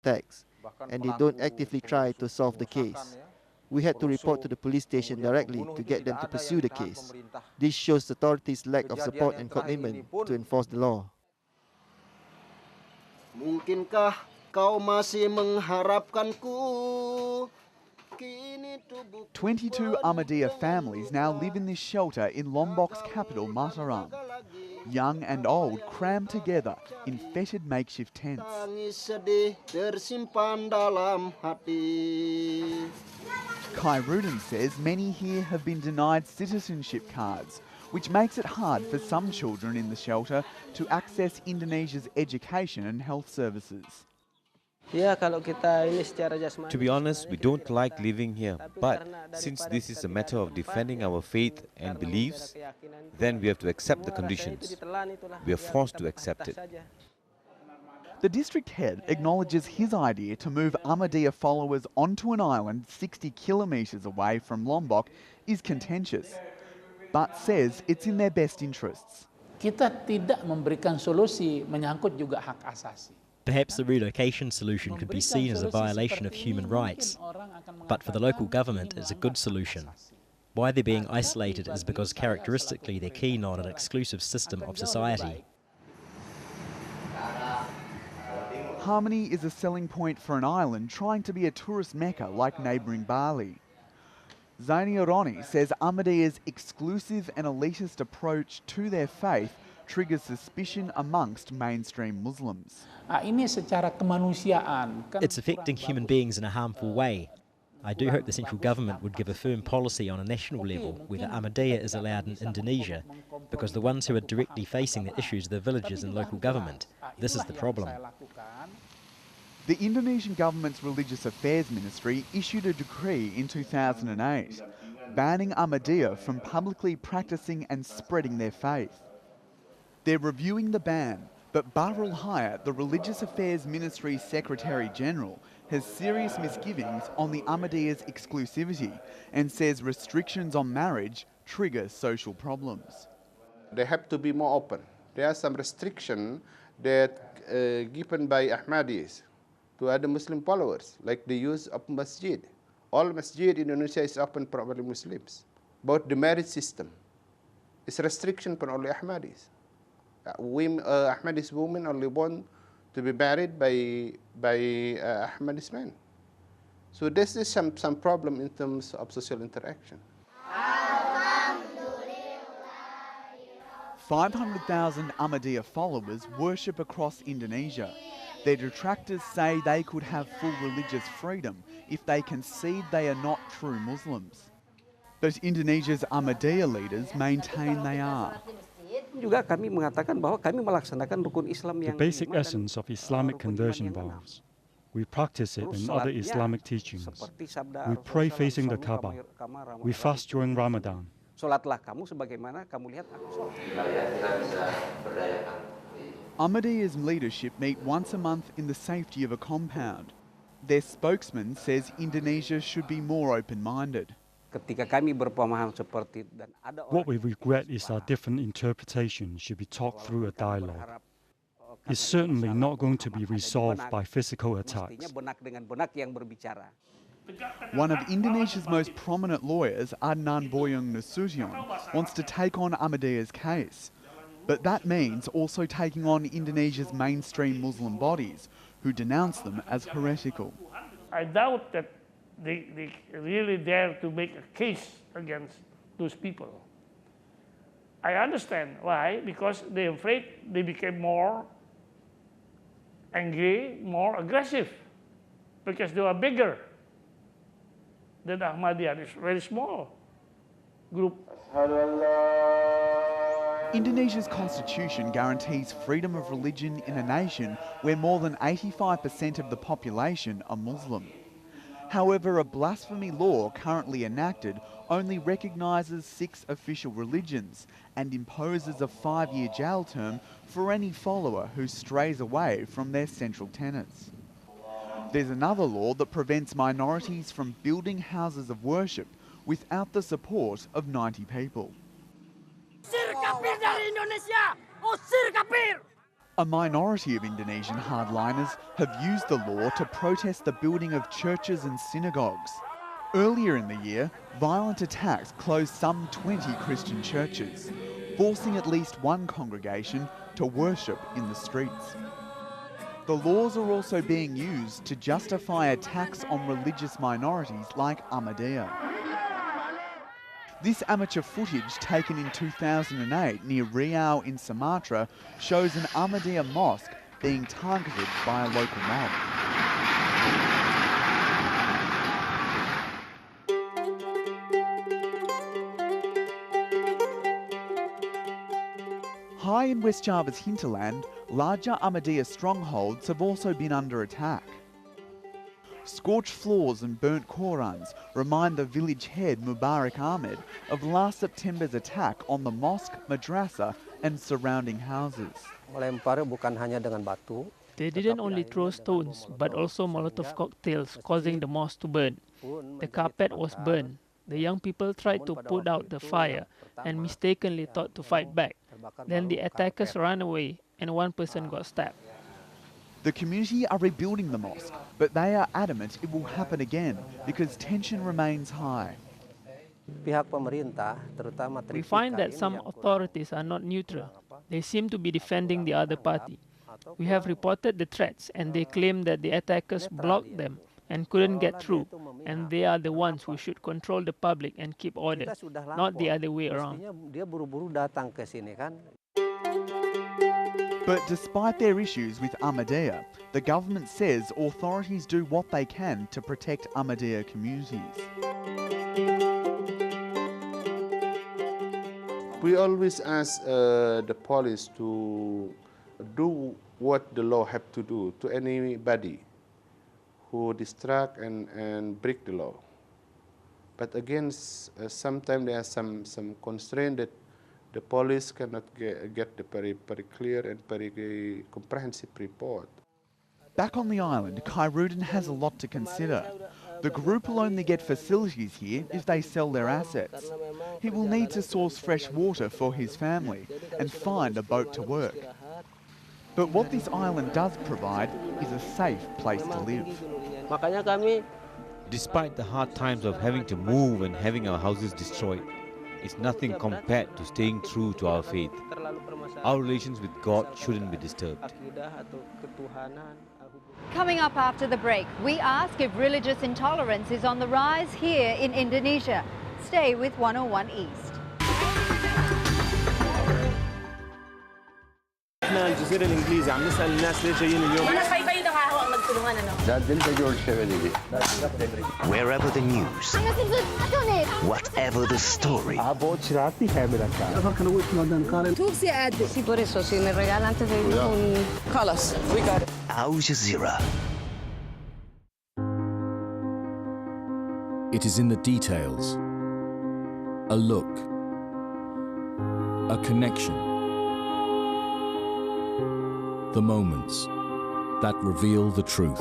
attacks, and they don't actively try to solve the case. We had to report to the police station directly to get them to pursue the case. This shows authorities' lack of support and commitment to enforce the law. Mungkinkah kau masih mengharapkanku? 22 Ahmadiyya families now live in this shelter in Lombok's capital, Mataram. Young and old crammed together in fetid makeshift tents. Khairuddin says many here have been denied citizenship cards, which makes it hard for some children in the shelter to access Indonesia's education and health services. To be honest, we don't like living here, but since this is a matter of defending our faith and beliefs, then we have to accept the conditions. We are forced to accept it. The district head acknowledges his idea to move Ahmadiyya followers onto an island 60 kilometres away from Lombok is contentious, but says it's in their best interests. Kita tidak memberikan solusi menyangkut juga hak asasi. Perhaps the relocation solution could be seen as a violation of human rights, but for the local government it's a good solution. Why they're being isolated is because characteristically they're keen on an exclusive system of society. Harmony is a selling point for an island trying to be a tourist mecca like neighbouring Bali. Zaini Aroni says Ahmadiyya's exclusive and elitist approach to their faith triggers suspicion amongst mainstream Muslims. It's affecting human beings in a harmful way. I do hope the central government would give a firm policy on a national level whether Ahmadiyya is allowed in Indonesia, because the ones who are directly facing the issues are the villagers and local government. This is the problem. The Indonesian government's Religious Affairs Ministry issued a decree in 2008, banning Ahmadiyya from publicly practicing and spreading their faith. They're reviewing the ban, but Bahrul Hayat, the Religious Affairs Ministry's Secretary-General, has serious misgivings on the Ahmadiyya's exclusivity and says restrictions on marriage trigger social problems. They have to be more open. There are some restrictions that given by Ahmadis to other Muslim followers, like the use of masjid. All masjid in Indonesia is open for only Muslims. But the marriage system is restriction for only Ahmadis. Ahmadis women only want to be married by Ahmadis men. So this is some problem in terms of social interaction. 500,000 Ahmadiyya followers worship across Indonesia. Their detractors say they could have full religious freedom if they concede they are not true Muslims. But Indonesia's Ahmadiyya leaders maintain they are. The basic essence of Islamic conversion vows. We practice it in other Islamic teachings. We pray facing the Kaaba. We fast during Ramadan. Ahmadiyya's leadership meet once a month in the safety of a compound. Their spokesman says Indonesia should be more open-minded. What we regret is our different interpretations should be talked through a dialogue. It's certainly not going to be resolved by physical attacks. One of Indonesia's most prominent lawyers, Adnan Boyong Nasution, wants to take on Ahmadiyya's case. But that means also taking on Indonesia's mainstream Muslim bodies, who denounce them as heretical. I doubt that they really dare to make a case against those people. I understand why, because they're afraid they became more angry, more aggressive, because they are bigger than Ahmadiyya. It's a very small group. Indonesia's constitution guarantees freedom of religion in a nation where more than 85% of the population are Muslim. However, a blasphemy law currently enacted only recognises 6 official religions and imposes a 5-year jail term for any follower who strays away from their central tenets. There's another law that prevents minorities from building houses of worship without the support of 90 people. A minority of Indonesian hardliners have used the law to protest the building of churches and synagogues. Earlier in the year, violent attacks closed some 20 Christian churches, forcing at least one congregation to worship in the streets. The laws are also being used to justify attacks on religious minorities like Ahmadiyya. This amateur footage taken in 2008 near Riau in Sumatra shows an Ahmadiyya mosque being targeted by a local mob. High in West Java's hinterland, larger Ahmadiyya strongholds have also been under attack. Scorched floors and burnt Korans remind the village head Mubarak Ahmed of last September's attack on the mosque, madrasa and surrounding houses. They didn't only throw stones, but also Molotov cocktails, causing the mosque to burn. The carpet was burned. The young people tried to put out the fire and mistakenly thought to fight back. Then the attackers ran away and one person got stabbed. The community are rebuilding the mosque, but they are adamant it will happen again because tension remains high. We find that some authorities are not neutral. They seem to be defending the other party. We have reported the threats and they claim that the attackers blocked them and couldn't get through, and they are the ones who should control the public and keep order, not the other way around. But despite their issues with Ahmadiyya, the government says authorities do what they can to protect Ahmadiyya communities. We always ask the police to do what the law have to do to anybody who distract and break the law. But again, sometimes there are some constraint that the police cannot get the very clear and very comprehensive report. Back on the island, Khairuddin has a lot to consider. The group will only get facilities here if they sell their assets. He will need to source fresh water for his family and find a boat to work. But what this island does provide is a safe place to live. Despite the hard times of having to move and having our houses destroyed, it's nothing compared to staying true to our faith. Our relations with God shouldn't be disturbed. Coming up after the break, we ask if religious intolerance is on the rise here in Indonesia. Stay with 101 East. احنا الجزيرة الإنجليزية عم نسأل الناس ليه جايين اليوم. Wherever the news, whatever the story. AlJazeera. It is in the details. A look. A connection. The moments that reveal the truth.